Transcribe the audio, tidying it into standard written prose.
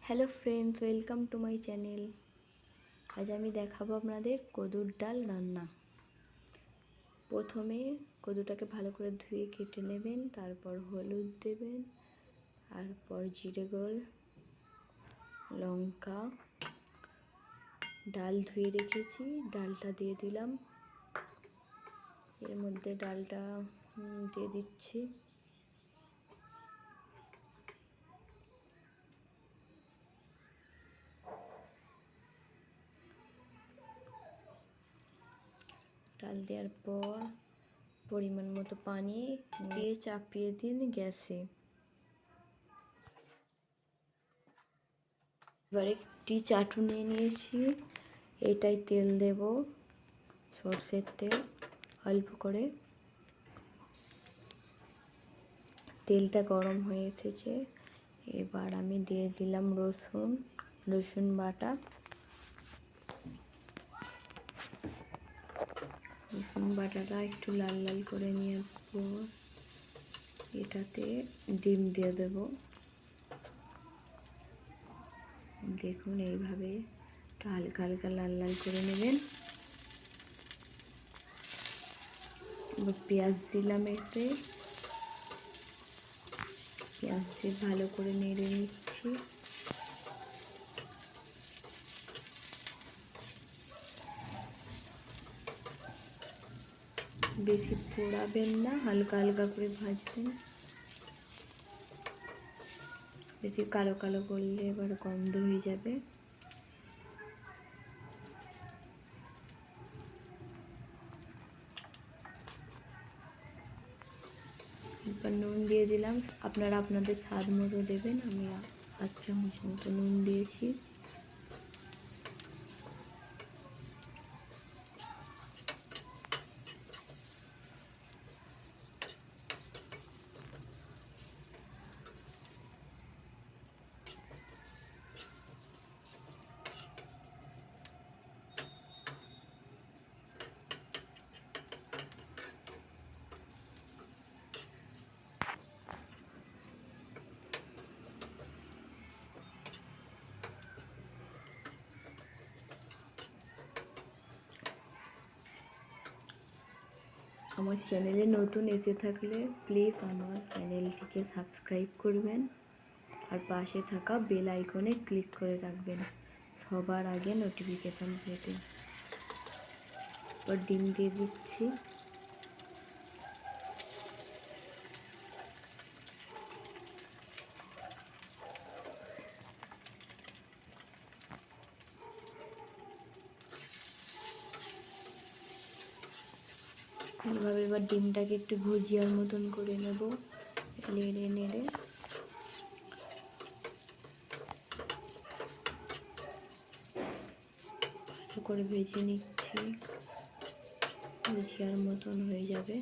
Hello friends, welcome to my channel. আজ আমি দেখাবো আপনাদের কদুর ডাল রান্না। প্রথমে কদুটাকে ভালো করে ধুয়ে কেটে নেবেন, তারপর হলুদ দেবেন, তারপর জিরে গোল, লঙ্কা, ডাল ধুয়ে রেখেছি, ডালটা দিয়ে দিলাম। এর মধ্যে ডালটা দিয়ে দিচ্ছি। ডাল দেওয়ার পর পরিমাণ মতো পানি দিয়ে চাপিয়ে দিন গ্যাসে। এবার একটি চাটু নিয়ে নিয়েছি, এটাই তেল দেব, সর্ষের তেল অল্প করে। তেলটা গরম হয়ে এসেছে, এবার আমি দিয়ে দিলাম রসুন বাটা। রসুন বাটাটা একটু লাল লাল করে নেওয়ার পর এটাতে ডিম দিয়ে দেব। দেখুন এইভাবে হালকা হালকা লাল লাল করে নেবেন। এবার পেঁয়াজ দিলাম, এতে পেঁয়াজ দিয়ে ভালো করে নেড়ে নিচ্ছি। বেশি পোড়াবেন না, হালকা হালকা করে ভাজবেন। বেশি কালো কালো করলে এবার গন্ধ হয়ে যাবে। এবার নুন দিয়ে দিলাম, আপনারা আপনাদের স্বাদ মতো দেবেন। আমি 8 চামচ মতো নুন দিয়েছি। আমার চ্যানেলে নতুন এসে থাকলে প্লিজ আমার চ্যানেলটিকে সাবস্ক্রাইব করবেন আর পাশে থাকা বেল আইকনে ক্লিক করে রাখবেন সবার আগে নোটিফিকেশান পেতে। এবার ডিম দিয়ে দিচ্ছি। এইভাবে এবার ডিমটাকে একটু ভুজিয়ার মতন করে নেব, নেড়ে নেড়ে। ভালো করে ভেজে নিচ্ছি, ভুজিয়ার মতন হয়ে যাবে।